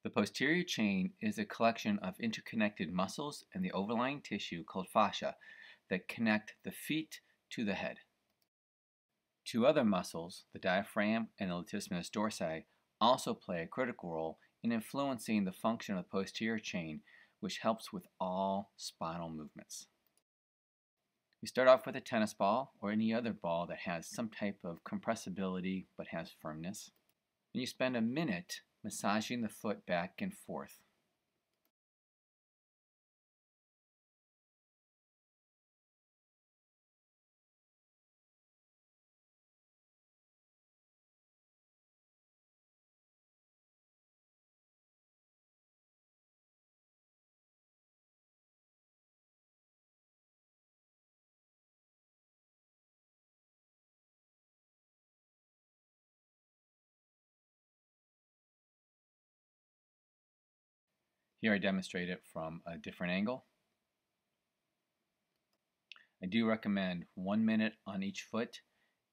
The posterior chain is a collection of interconnected muscles in the overlying tissue called fascia that connect the feet to the head. Two other muscles, the diaphragm and the latissimus dorsi, also play a critical role in influencing the function of the posterior chain, which helps with all spinal movements. We start off with a tennis ball or any other ball that has some type of compressibility but has firmness. And you spend a minute massaging the foot back and forth. Here I demonstrate it from a different angle. I do recommend 1 minute on each foot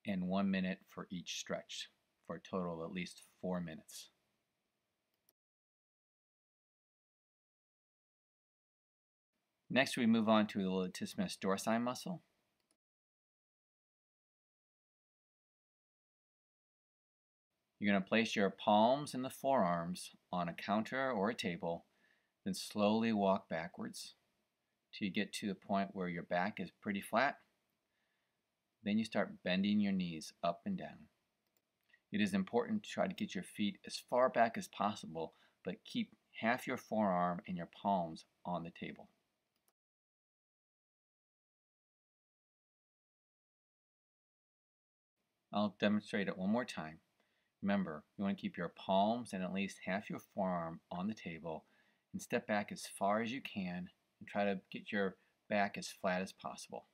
and 1 minute for each stretch, for a total of at least 4 minutes. Next we move on to the latissimus dorsi muscle. You're going to place your palms and the forearms on a counter or a table, then slowly walk backwards till you get to the point where your back is pretty flat. Then you start bending your knees up and down. It is important to try to get your feet as far back as possible, but keep half your forearm and your palms on the table. I'll demonstrate it one more time. Remember, you want to keep your palms and at least half your forearm on the table and step back as far as you can and try to get your back as flat as possible.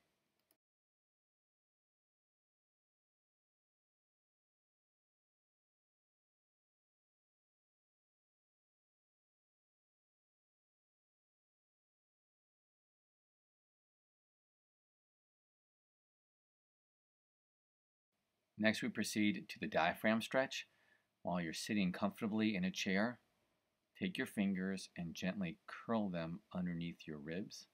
Next we proceed to the diaphragm stretch. While you're sitting comfortably in a chair, take your fingers and gently curl them underneath your ribs.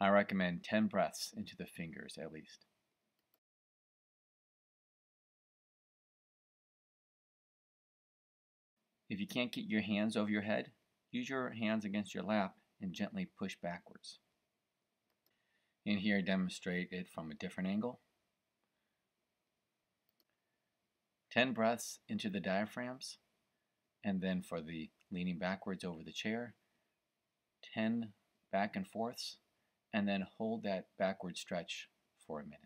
I recommend 10 breaths into the fingers at least. If you can't get your hands over your head, use your hands against your lap and gently push backwards. And here I demonstrate it from a different angle. 10 breaths into the diaphragms, and then for the leaning backwards over the chair, 10 back and forths, and then hold that backward stretch for a minute.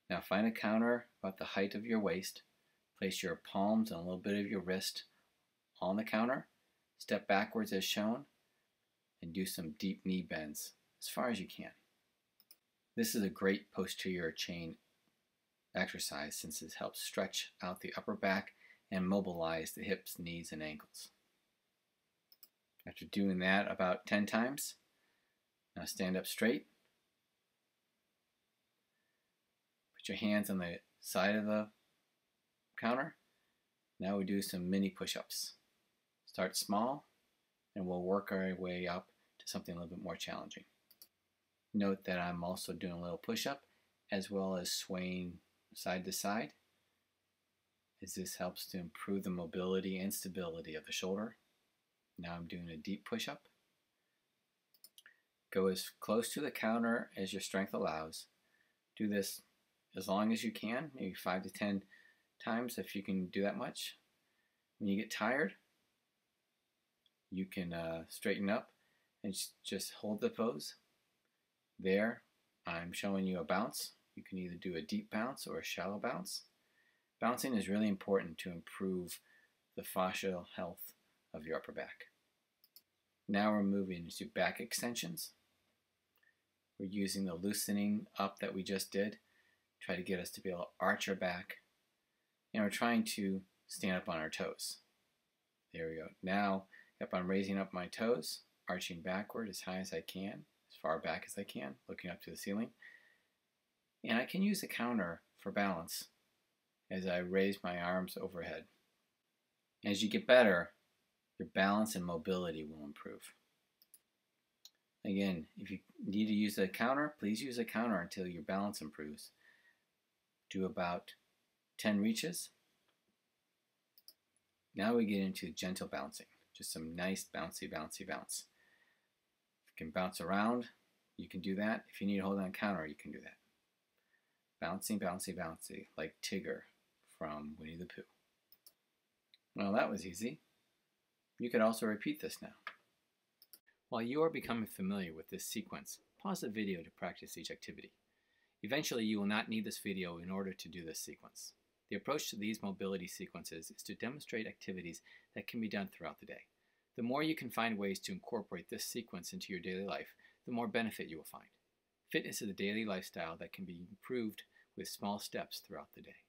Now find a counter about the height of your waist. Place your palms and a little bit of your wrist on the counter. Step backwards as shown and do some deep knee bends as far as you can. This is a great posterior chain exercise since it helps stretch out the upper back and mobilize the hips, knees, and ankles. After doing that about 10 times, now stand up straight. Put your hands on the side of the counter. Now we do some mini push-ups. Start small and we'll work our way up to something a little bit more challenging. Note that I'm also doing a little push-up as well as swaying side to side, as this helps to improve the mobility and stability of the shoulder. Now I'm doing a deep push-up. Go as close to the counter as your strength allows. Do this as long as you can, maybe 5 to 10 times if you can do that much. When you get tired, you can straighten up and just hold the pose. There, I'm showing you a bounce. You can either do a deep bounce or a shallow bounce. Bouncing is really important to improve the fascial health of your upper back. Now we're moving to back extensions. We're using the loosening up that we just did, try to get us to be able to arch our back, and we're trying to stand up on our toes. There we go. Now, yep, I'm raising up my toes, arching backward as high as I can, as far back as I can, looking up to the ceiling. And I can use a counter for balance as I raise my arms overhead. As you get better, your balance and mobility will improve. Again, if you need to use a counter, please use a counter until your balance improves. Do about 10 reaches. Now we get into gentle bouncing. Just some nice bouncy, bouncy bounce. If you can bounce around, you can do that. If you need to hold on a counter, you can do that. Bouncing, bouncy, bouncy, like Tigger from Winnie the Pooh. Well, that was easy. You could also repeat this now. While you are becoming familiar with this sequence, pause the video to practice each activity. Eventually, you will not need this video in order to do this sequence. The approach to these mobility sequences is to demonstrate activities that can be done throughout the day. The more you can find ways to incorporate this sequence into your daily life, the more benefit you will find. Fitness is a daily lifestyle that can be improved with small steps throughout the day.